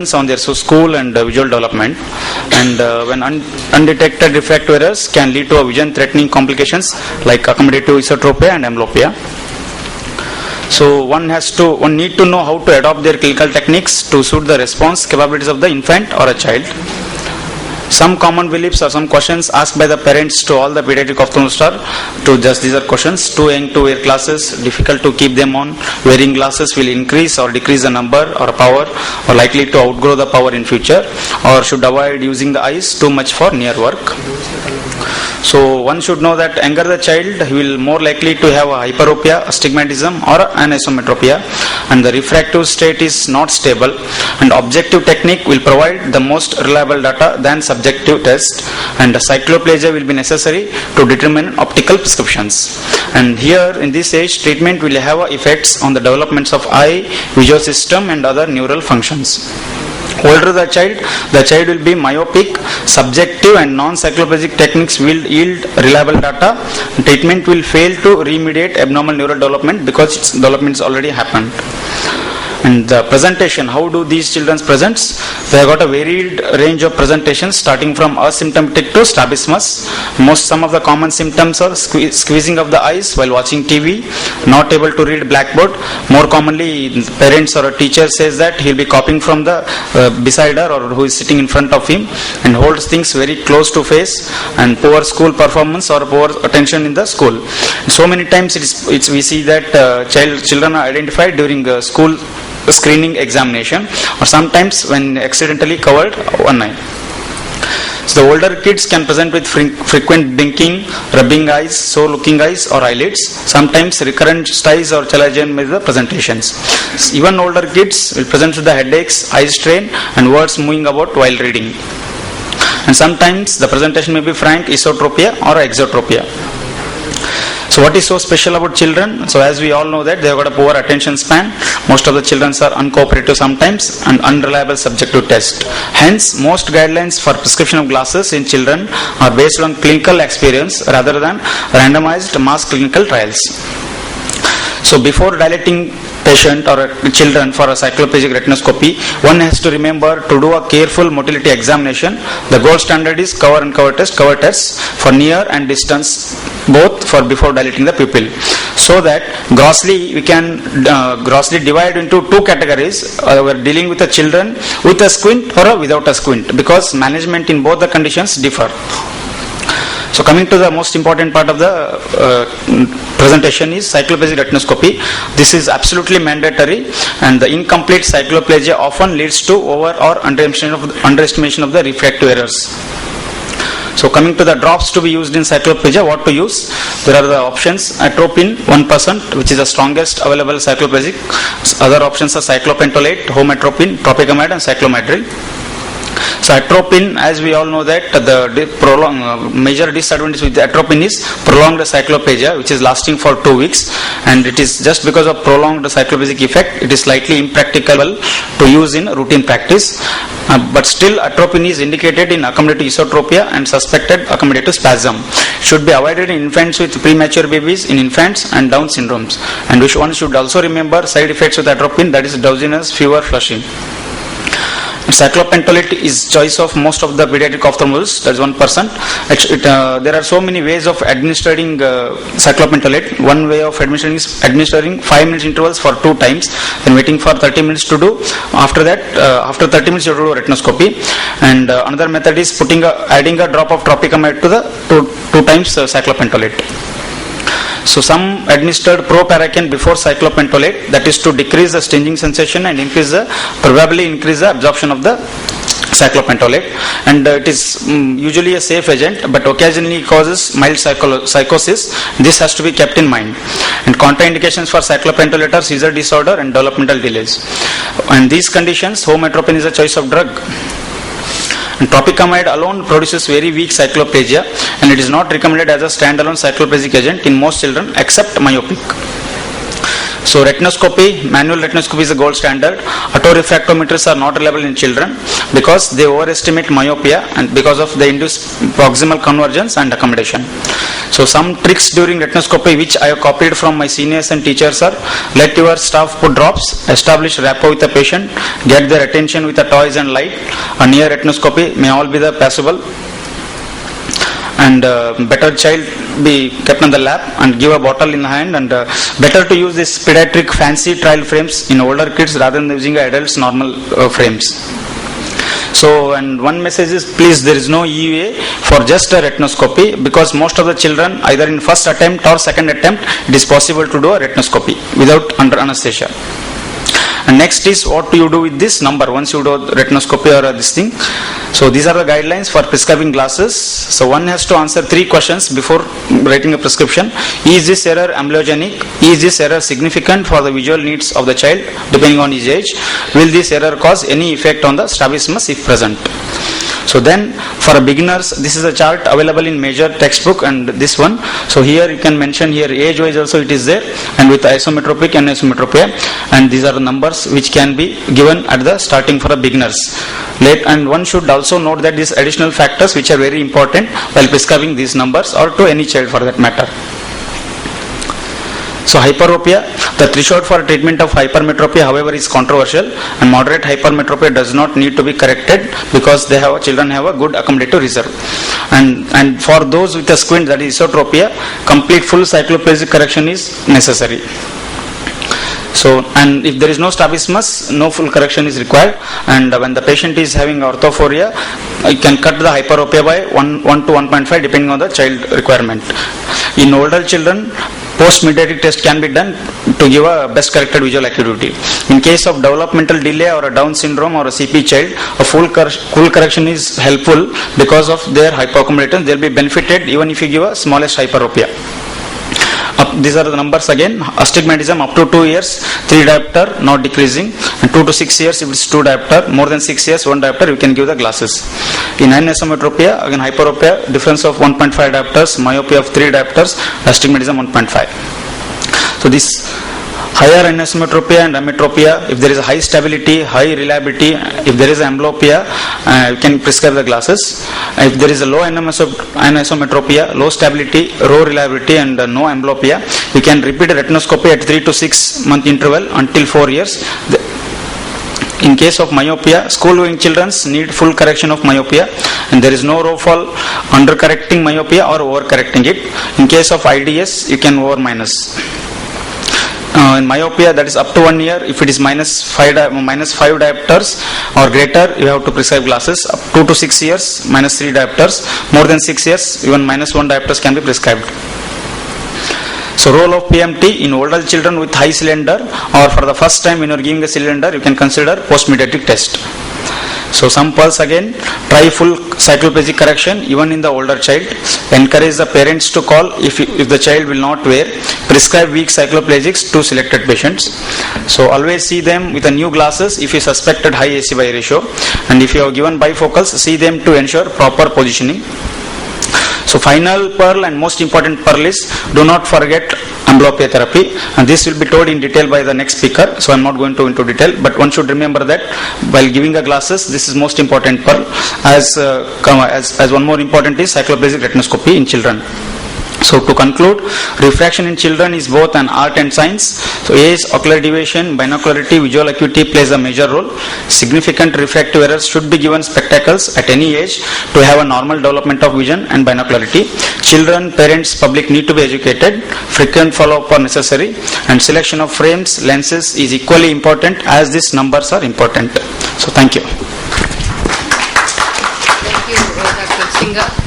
on their school and visual development, and when undetected refractive errors can lead to a vision threatening complications like accommodative esotropia and amblyopia. So one need to know how to adopt their clinical techniques to suit the response capabilities of the infant or a child. Some common beliefs or some questions asked by the parents to all the pediatric ophthalmologists are to just these are questions: too young to wear glasses, difficult to keep them on, wearing glasses will increase or decrease the number or power, or likely to outgrow the power in future, or should avoid using the eyes too much for near work. So one should know that younger the child, he will more likely to have a hyperopia, astigmatism or anisometropia, and the refractive state is not stable, and objective technique will provide the most reliable data than subjective test, and cycloplegia will be necessary to determine optical prescriptions. And here in this age, treatment will have effects on the developments of eye, visual system and other neural functions. Older the child will be myopic. Subjective and non-cycloplegic techniques will yield reliable data. Treatment will fail to remediate abnormal neural development because its development has already happened. And the presentation, how do these children present? They have got a varied range of presentations starting from asymptomatic to strabismus. Some of the common symptoms are squeezing of the eyes while watching TV, not able to read blackboard. More commonly, parents or a teacher says that he will be copying from the beside her or who is sitting in front of him and holds things very close to face, and poor school performance or poor attention in the school. So many times we see that children are identified during school screening examination, or sometimes when accidentally covered one eye. So the older kids can present with frequent blinking, rubbing eyes, sore looking eyes or eyelids, sometimes recurrent styes or chalazion with the presentations. Even older kids will present with the headaches, eye strain and words moving about while reading. And sometimes the presentation may be frank esotropia or exotropia. So what is so special about children? So as we all know that they have got a poor attention span. Most of the children are uncooperative sometimes and unreliable subjective test. Hence, most guidelines for prescription of glasses in children are based on clinical experience rather than randomized mass clinical trials. So before dilating patient or children for a cycloplegic retinoscopy, one has to remember to do a careful motility examination. The gold standard is cover tests for near and distance, both for before dilating the pupil. So that we can grossly divide into two categories. We are dealing with the children with a squint or without a squint, because management in both the conditions differ. So coming to the most important part of the presentation is cycloplegic retinoscopy. This is absolutely mandatory, and the incomplete cycloplegia often leads to over or underestimation of the refractive errors. So coming to the drops to be used in cycloplegia, what to use? There are the options: atropine 1%, which is the strongest available cycloplegic. Other options are cyclopentolate, homatropine, tropicamide and cyclomadril. So atropine, as we all know that the major disadvantage with the atropine is prolonged cycloplegia, which is lasting for 2 weeks, and it is just because of prolonged cycloplegic effect, it is slightly impracticable to use in routine practice. But still, atropine is indicated in accommodative esotropia and suspected accommodative spasm. Should be avoided in infants with premature babies, in infants and Down syndromes. And one should also remember side effects with atropine, that is drowsiness, fever, flushing. Cyclopentolate is choice of most of the pediatric ophthalmologists, that is 1%. There are so many ways of administering cyclopentolate. One way of administering is administering 5 minutes intervals for 2 times, then waiting for 30 minutes to do. After that, after 30 minutes you have to do retinoscopy. And another method is adding a drop of tropicamide to the 2 times cyclopentolate. So some administered proparacaine before cyclopentolate, that is to decrease the stinging sensation and probably increase the absorption of the cyclopentolate, and it is usually a safe agent, but occasionally causes mild psychosis. This has to be kept in mind. And contraindications for cyclopentolate are seizure disorder and developmental delays. And these conditions, homatropine is a choice of drug. And tropicamide alone produces very weak cycloplegia, and it is not recommended as a standalone cycloplegic agent in most children except myopic. So retinoscopy, manual retinoscopy is the gold standard. Autorefractometers are not reliable in children because they overestimate myopia and because of the induced proximal convergence and accommodation. So some tricks during retinoscopy which I have copied from my seniors and teachers are: let your staff put drops, establish rapport with the patient, get their attention with the toys and light. A near retinoscopy may all be the possible, and better child be kept on the lap and give a bottle in the hand, and better to use this pediatric fancy trial frames in older kids rather than using adults normal frames. So, and one message is, please, there is no EUA for just a retinoscopy, because most of the children either in first attempt or second attempt it is possible to do a retinoscopy without under anesthesia. And next is, what do you do with this number once you do retinoscopy or this thing? So these are the guidelines for prescribing glasses. So one has to answer 3 questions before writing a prescription. Is this error amblyogenic? Is this error significant for the visual needs of the child depending on his age? Will this error cause any effect on the strabismus if present? So then, for beginners, this is a chart available in major textbook and this one. So here you can mention here age wise also it is there, and with isometropic and isometropia, and these are the numbers which can be given at the starting for a beginners. And one should also note that these additional factors which are very important while prescribing these numbers or to any child for that matter. So hyperopia, the threshold for treatment of hypermetropia however is controversial, and moderate hypermetropia does not need to be corrected because children have a good accommodative reserve. And for those with a squint, that is esotropia, complete full cycloplegic correction is necessary. So, and if there is no strabismus, no full correction is required, and when the patient is having orthophoria, you can cut the hyperopia by 1 to 1.5 depending on the child requirement. In older children, post-mediatic test can be done to give a best corrected visual acuity. In case of developmental delay or a Down syndrome or a CP child, a full correction is helpful because of their hypoaccumulation. They will be benefited even if you give a smallest hyperopia. These are the numbers again. Astigmatism up to 2 years, 3 diopter, not decreasing, and 2 to 6 years if it's 2 diopter, more than 6 years 1 diopter, you can give the glasses. In anisometropia, again hyperopia, difference of 1.5 diopters, myopia of 3 diopters, astigmatism 1.5. So this higher anisometropia and ametropia, if there is a high stability, high reliability, if there is amblyopia, you can prescribe the glasses. If there is a low anisometropia, low stability, low reliability, and no amblyopia, you can repeat a retinoscopy at 3 to 6 month interval until 4 years. In case of myopia, school-going children need full correction of myopia, and there is no row fall under correcting myopia or over correcting it. In case of IDS, you can over minus. In myopia, that is up to 1 year, if it is minus 5 diopters or greater, you have to prescribe glasses. Up 2 to 6 years, minus 3 diopters. More than 6 years, even minus 1 diopters can be prescribed. So role of PMT in older children with high cylinder, or for the first time when you are giving a cylinder, you can consider post-mediatic test. So some pearls again, try full cycloplegic correction even in the older child. Encourage the parents to call if the child will not wear. Prescribe weak cycloplegics to selected patients. So always see them with a new glasses if you suspected high AC/Y ratio, and if you have given bifocals, see them to ensure proper positioning. So final pearl and most important pearl is, do not forget amblyopia therapy, and this will be told in detail by the next speaker, so I am not going to into detail, but one should remember that while giving the glasses, this is most important pearl. As one more important is cycloplegic retinoscopy in children. So to conclude, refraction in children is both an art and science. So age, ocular deviation, binocularity, visual acuity plays a major role. Significant refractive errors should be given spectacles at any age to have a normal development of vision and binocularity. Children, parents, public need to be educated. Frequent follow-up are necessary, and selection of frames, lenses is equally important as these numbers are important. So thank you. Thank you, Dr. Singha.